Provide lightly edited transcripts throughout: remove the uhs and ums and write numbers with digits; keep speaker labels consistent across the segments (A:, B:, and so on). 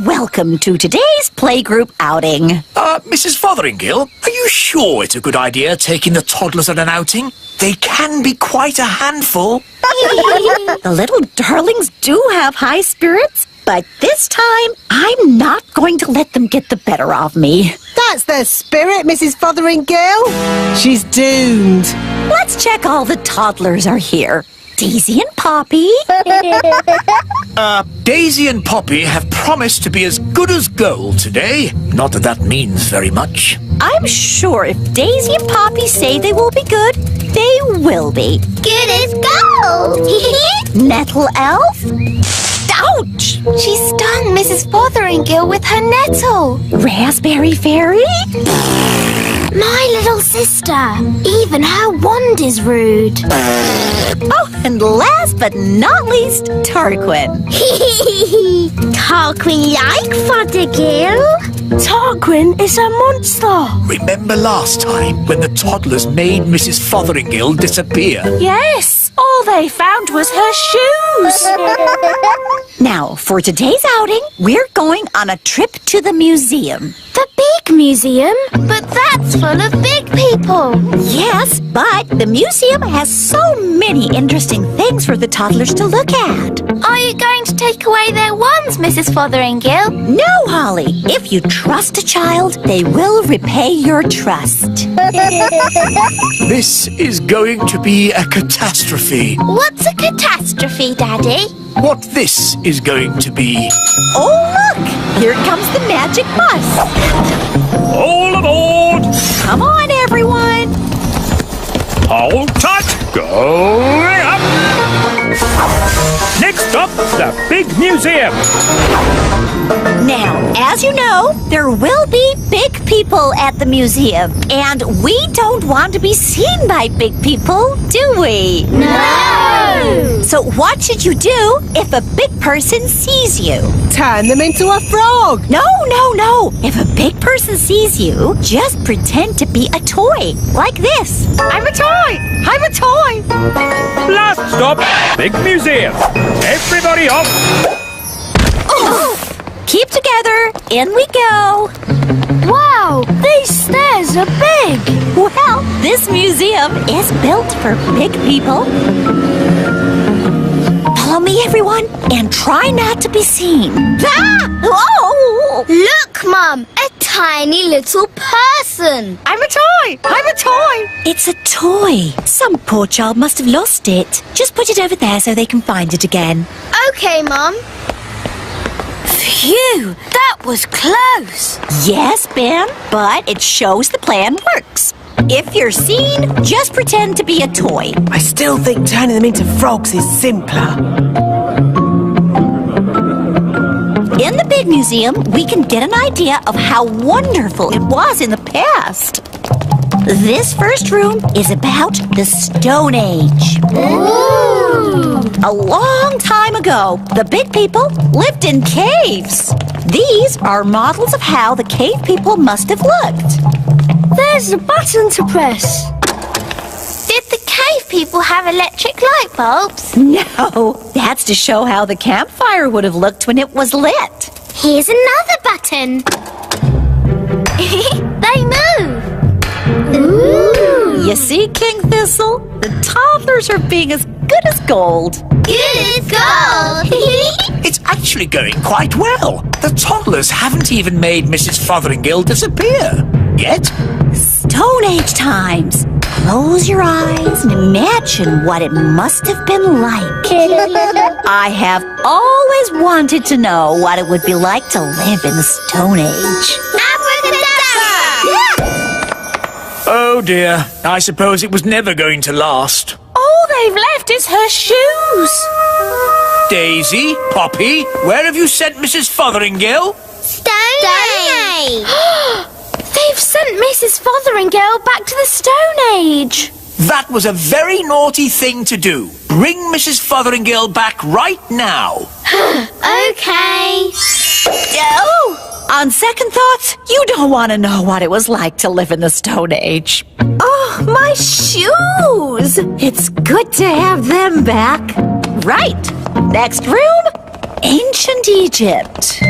A: welcome to today's playgroup outing.
B: Mrs. Fotheringill, are you sure it's a good idea taking the toddlers on an outing? They can be quite a handful.
A: The little darlings do have high spirits, but this time I'm not going to let them get the better of me.
C: That's the spirit, Mrs. Fotheringill. She's doomed.
A: Let's check all the toddlers are here. Daisy and Poppy.
B: Daisy and Poppy have promised to be as good as gold today. Not that that means very much.
A: I'm sure if Daisy and Poppy say they will be good, they will be.
D: Good as gold.
A: Nettle Elf? Ouch!
D: She stung Mrs. Fotheringill with her nettle.
A: Raspberry Fairy?
D: My little sister. Even her wand is rude.
A: Oh, and last but not least, Tarquin.
D: Tarquin like Fotheringill.
E: Tarquin is a monster.
B: Remember last time when the toddlers made Mrs. Fotheringill disappear?
E: Yes, all they found was her shoes.
A: Now, for today's outing, we're going on a trip to the museum.
D: The big museum? But that's full of big people.
A: Yes, but the museum has so many interesting things for the toddlers to look at.
D: Are you going to take away their wands, Mrs. Fotheringill?
A: No, Holly. If you trust a child, they will repay your trust.
B: This is going to be a catastrophe.
D: What's a catastrophe, Daddy?
B: What this is going to be.
A: Oh, look! Here comes the magic bus.
F: All aboard!
A: Come on, everyone.
F: Hold tight! Going up! Next up, the big museum.
A: Now, as you know, there will be big people at the museum. And we don't want to be seen by big people, do we?
D: No!
A: So what should you do if a big person sees you?
C: Turn them into a frog.
A: No, no, no. If a big person sees you, just pretend to be a toy. Like this. I'm a toy. I'm a toy.
F: Last stop, big museum. Everybody off.
A: Oh. Keep together. In we go.
E: Wow, these stairs are big.
A: Well, this museum is built for big people. Follow me, everyone, and try not to be seen. Ah! Oh!
D: Look, Mum, a tiny little person.
A: I'm a toy! I'm a toy! It's a toy. Some poor child must have lost it. Just put it over there so they can find it again.
D: Okay, Mum.
E: Phew, that was close.
A: Yes, Ben, but it shows the plan works. If you're seen, just pretend to be a toy.
C: I still think turning them into frogs is simpler.
A: In the big museum, we can get an idea of how wonderful it was in the past. This first room is about the Stone Age.
D: Ooh.
A: A long time ago, the big people lived in caves. These are models of how the cave people must have looked.
E: There's a button to press.
D: Did the cave people have electric light bulbs?
A: No, that's to show how the campfire would have looked when it was lit.
D: Here's another button. They move. Ooh.
A: You see, King Thistle? The toddlers are being as good as gold.
D: Good as gold.
B: It's actually going quite well. The toddlers haven't even made Mrs. Fotheringill disappear. Yet.
A: Stone Age times. Close your eyes and imagine what it must have been like. I have always wanted to know what it would be like to live in the Stone Age.
B: Oh dear, I suppose it was never going to last.
E: All they've left is her shoes.
B: Daisy, Poppy, where have you sent Mrs. Fotheringill?
D: Stone Age.
E: They've sent Mrs. Fotheringill back to the Stone Age.
B: That was a very naughty thing to do. Bring Mrs. Fotheringill back right now.
D: Okay.
A: Oh! On second thoughts, you don't want to know what it was like to live in the Stone Age. Oh, my shoes! It's good to have them back. Right. Next room, Ancient Egypt.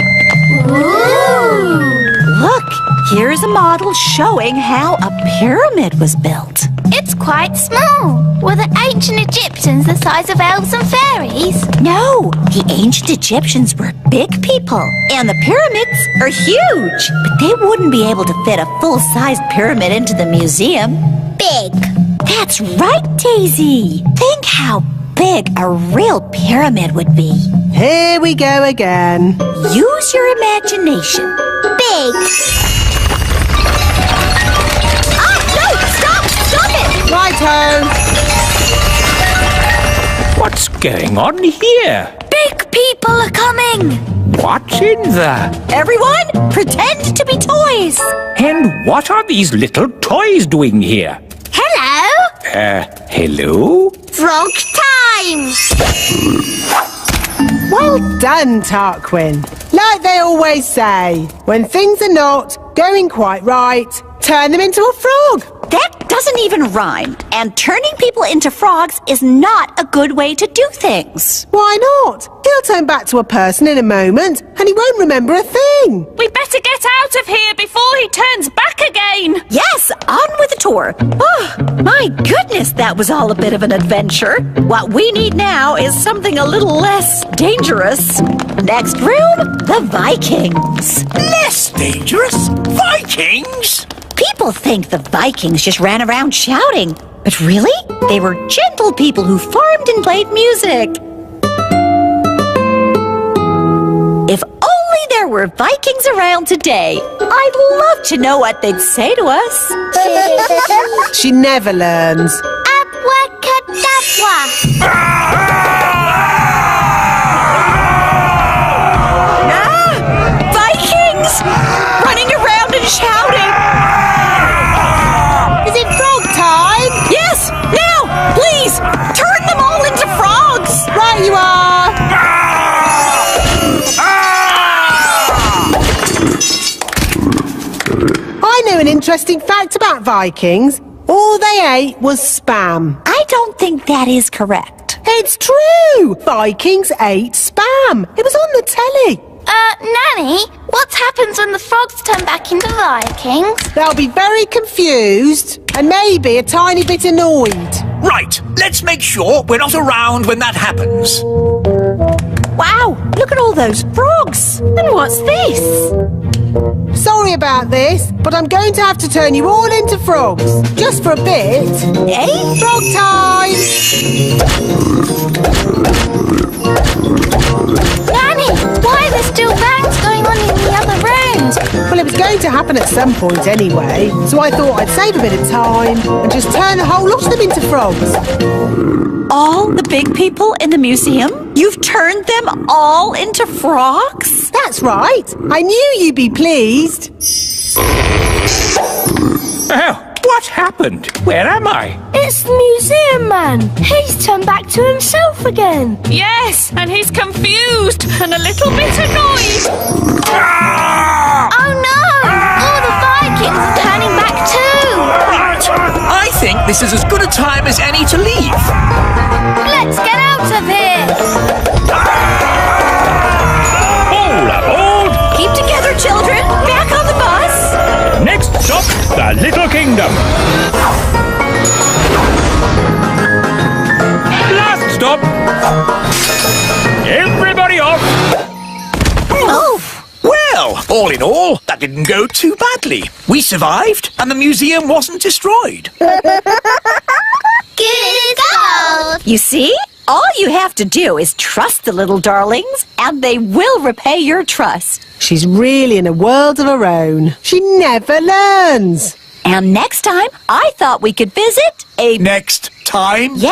A: Look, here's a model showing how a pyramid was built.
E: It's quite small. Were the ancient Egyptians the size of elves and fairies?
A: No, the ancient Egyptians were big people, and the pyramids are huge. But they wouldn't be able to fit a full-sized pyramid into the museum.
D: Big.
A: That's right, Daisy. Think how big a real pyramid would be.
C: Here we go again.
A: Use your imagination.
D: Big.
E: Stop it!
C: Righto.
F: What's going on here?
E: Big people are coming!
F: What's in there?
A: Everyone, pretend to be toys.
F: And what are these little toys doing here?
D: Hello.
F: Hello?
D: Frog time.
C: Well done, Tarquin. Like they always say, when things are not going quite right, turn them into a frog.
A: That doesn't even rhyme. And turning people into frogs is not a good way to do things.
C: Why not? He'll turn back to a person in a moment and he won't remember a thing.
E: We better get out of here before he turns back again!
A: Yes, on with the tour. Oh, my goodness, that was all a bit of an adventure. What we need now is something a little less dangerous. Next room, the Vikings.
B: Less dangerous? Vikings?
A: People think the Vikings just ran around shouting. But really, they were gentle people who farmed and played music. If only there were Vikings around today. I'd love to know what they'd say to us.
C: She never learns.
D: Abracadabra.
A: Vikings! Running around and shouting.
C: Is it frog time?
A: Yes, now, please, turn them all into frogs.
C: Right you are. I know an interesting fact about Vikings. All they ate was spam.
A: I don't think that is correct.
C: It's true. Vikings ate spam. It was on the telly.
E: Nanny, what happens when the frogs turn back into Vikings?
C: They'll be very confused and maybe a tiny bit annoyed.
B: Right, let's make sure we're not around when that happens.
A: Wow, look at all those frogs.
E: And what's this?
C: Sorry about this, but I'm going to have to turn you all into frogs. Just for a bit.
A: Eh?
C: Frog time!
E: Nanny, why are there still bangs going on in the other rooms?
C: Well, it was going to happen at some point anyway, so I thought I'd save a bit of time and just turn the whole lot of them into frogs.
A: All the big people in the museum? You've turned them all into frogs?
C: That's right. I knew you'd be pleased.
F: Oh, what happened? Where am I?
E: It's the museum man. He's turned back to himself again. Yes, and he's confused and a little bit annoyed. Oh no! All the Vikings are turning back too.
B: Right, I think this is as good a time as any to leave.
E: Let's get out of here.
F: All aboard!
A: Keep together, children. Back on the bus.
F: Next stop, the Little Kingdom. Last stop. Everybody off.
A: Oh,
B: Well, all in all, that didn't go too badly. We survived, and the museum wasn't destroyed.
D: Good girl.
A: you see? All you have to do is trust the little darlings, and they will repay your trust.
C: She's really in a world of her own. She never learns.
A: And next time, I thought we could visit a...
B: Next time.
A: Yeah!